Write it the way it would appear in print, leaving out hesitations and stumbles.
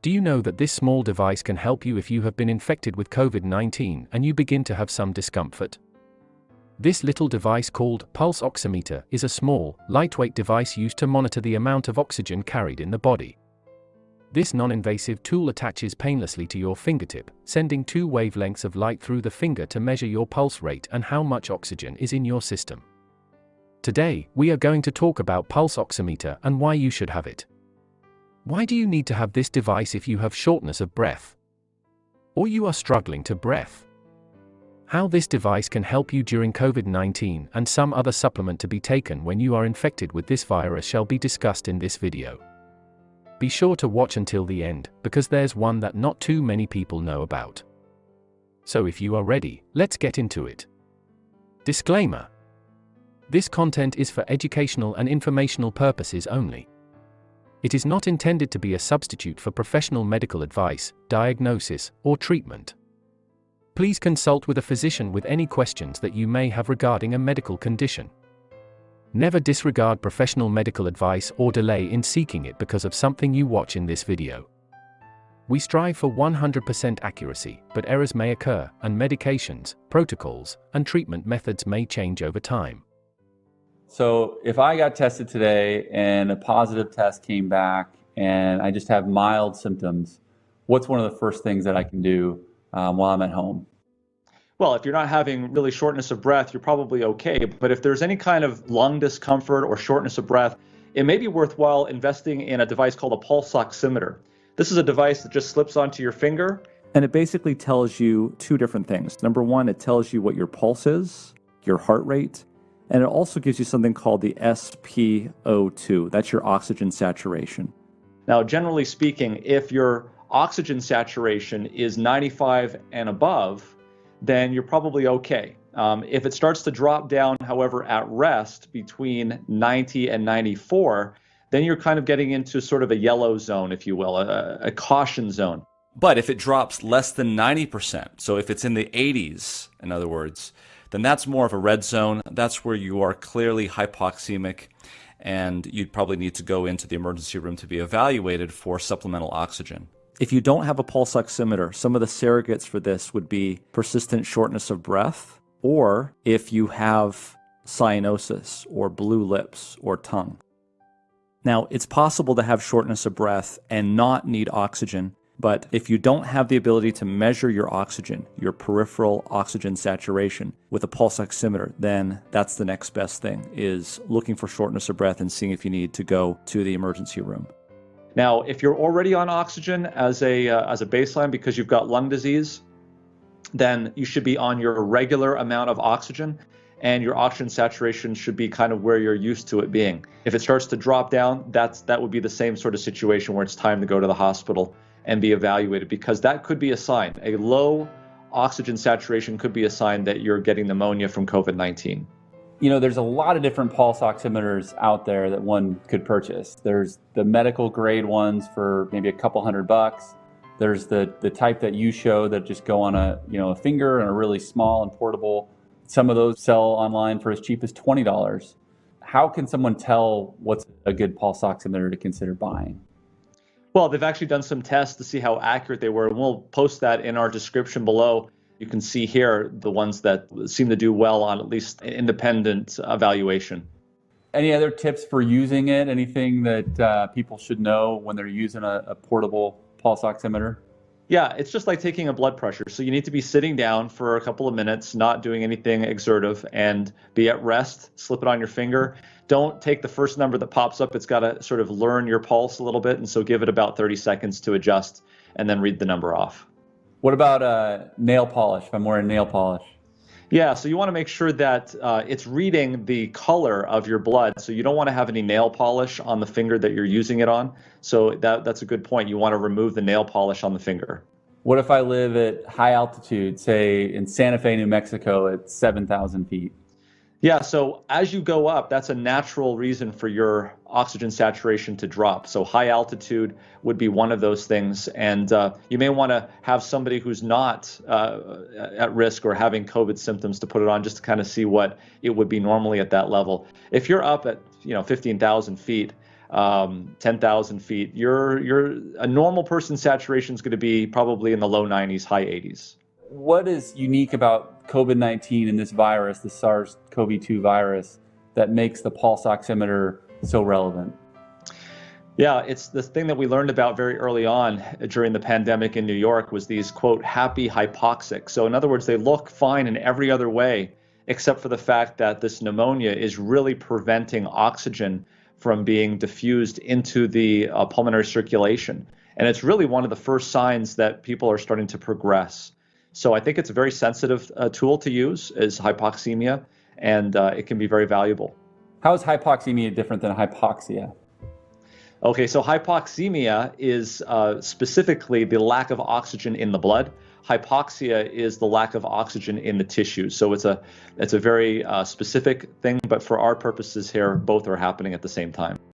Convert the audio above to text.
Do you know that this small device can help you if you have been infected with COVID-19 and you begin to have some discomfort? This little device called pulse oximeter is a small, lightweight device used to monitor the amount of oxygen carried in the body. This non-invasive tool attaches painlessly to your fingertip, sending 2 wavelengths of light through the finger to measure your pulse rate and how much oxygen is in your system. Today, we are going to talk about pulse oximeter and why you should have it. Why do you need to have this device if you have shortness of breath? Or you are struggling to breathe? How this device can help you during COVID-19 and some other supplement to be taken when you are infected with this virus shall be discussed in this video. Be sure to watch until the end, because there's one that not too many people know about. So if you are ready, let's get into it. Disclaimer: this content is for educational and informational purposes only. It is not intended to be a substitute for professional medical advice, diagnosis, or treatment. Please consult with a physician with any questions that you may have regarding a medical condition. Never disregard professional medical advice or delay in seeking it because of something you watch in this video. We strive for 100% accuracy, but errors may occur, and medications, protocols, and treatment methods may change over time. So if I got tested today and a positive test came back and I just have mild symptoms, what's one of the first things that I can do while I'm at home? Well, if you're not having really shortness of breath, you're probably okay. But if there's any kind of lung discomfort or shortness of breath, it may be worthwhile investing in a device called a pulse oximeter. This is a device that just slips onto your finger. And it basically tells you 2 different things. Number 1, it tells you what your pulse is, your heart rate, and it also gives you something called the SpO2. That's your oxygen saturation. Now, generally speaking, if your oxygen saturation is 95 and above, then you're probably okay. If it starts to drop down, however, at rest between 90 and 94, then you're kind of getting into sort of a yellow zone, if you will, a caution zone. But if it drops less than 90%, so if it's in the 80s, in other words, then that's more of a red zone. That's where you are clearly hypoxemic, and you'd probably need to go into the emergency room to be evaluated for supplemental oxygen. If you don't have a pulse oximeter, some of the surrogates for this would be persistent shortness of breath, or if you have cyanosis or blue lips or tongue. Now, it's possible to have shortness of breath and not need oxygen, but if you don't have the ability to measure your oxygen, your peripheral oxygen saturation with a pulse oximeter, then that's the next best thing, is looking for shortness of breath and seeing if you need to go to the emergency room. Now, if you're already on oxygen as a baseline because you've got lung disease, then you should be on your regular amount of oxygen, and your oxygen saturation should be kind of where you're used to it being. If it starts to drop down, that would be the same sort of situation where it's time to go to the hospital and be evaluated, because that could be a sign. A low oxygen saturation could be a sign that you're getting pneumonia from COVID-19. You know, there's a lot of different pulse oximeters out there that one could purchase. There's the medical grade ones for maybe a couple $100. There's the type that you show that just go on a finger and are really small and portable. Some of those sell online for as cheap as $20. How can someone tell what's a good pulse oximeter to consider buying? Well, they've actually done some tests to see how accurate they were, and we'll post that in our description below. You can see here the ones that seem to do well on at least independent evaluation. Any other tips for using it? Anything that people should know when they're using a portable pulse oximeter? Yeah, it's just like taking a blood pressure. So you need to be sitting down for a couple of minutes, not doing anything exertive, and be at rest. Slip it on your finger. Don't take the first number that pops up. It's got to sort of learn your pulse a little bit, and so give it about 30 seconds to adjust, and then read the number off. What about nail polish, if I'm wearing nail polish? Yeah, so you want to make sure that it's reading the color of your blood. So you don't want to have any nail polish on the finger that you're using it on. So that's a good point. You want to remove the nail polish on the finger. What if I live at high altitude, say in Santa Fe, New Mexico at 7,000 feet? Yeah, so as you go up, that's a natural reason for your oxygen saturation to drop. So high altitude would be one of those things. And you may want to have somebody who's not at risk or having COVID symptoms to put it on, just to kind of see what it would be normally at that level. If you're up at 15,000 feet, 10,000 feet, a normal person's saturation is going to be probably in the low 90s, high 80s. What is unique about COVID-19 and this virus, the SARS-CoV-2 virus, that makes the pulse oximeter so relevant? Yeah, it's the thing that we learned about very early on during the pandemic in New York was these, quote, happy hypoxic. So in other words, they look fine in every other way, except for the fact that this pneumonia is really preventing oxygen from being diffused into the pulmonary circulation. And it's really one of the first signs that people are starting to progress. So I think it's a very sensitive tool to use, is hypoxemia, and it can be very valuable. How is hypoxemia different than hypoxia? Okay, so hypoxemia is specifically the lack of oxygen in the blood. Hypoxia is the lack of oxygen in the tissues. So it's a very specific thing, but for our purposes here, both are happening at the same time.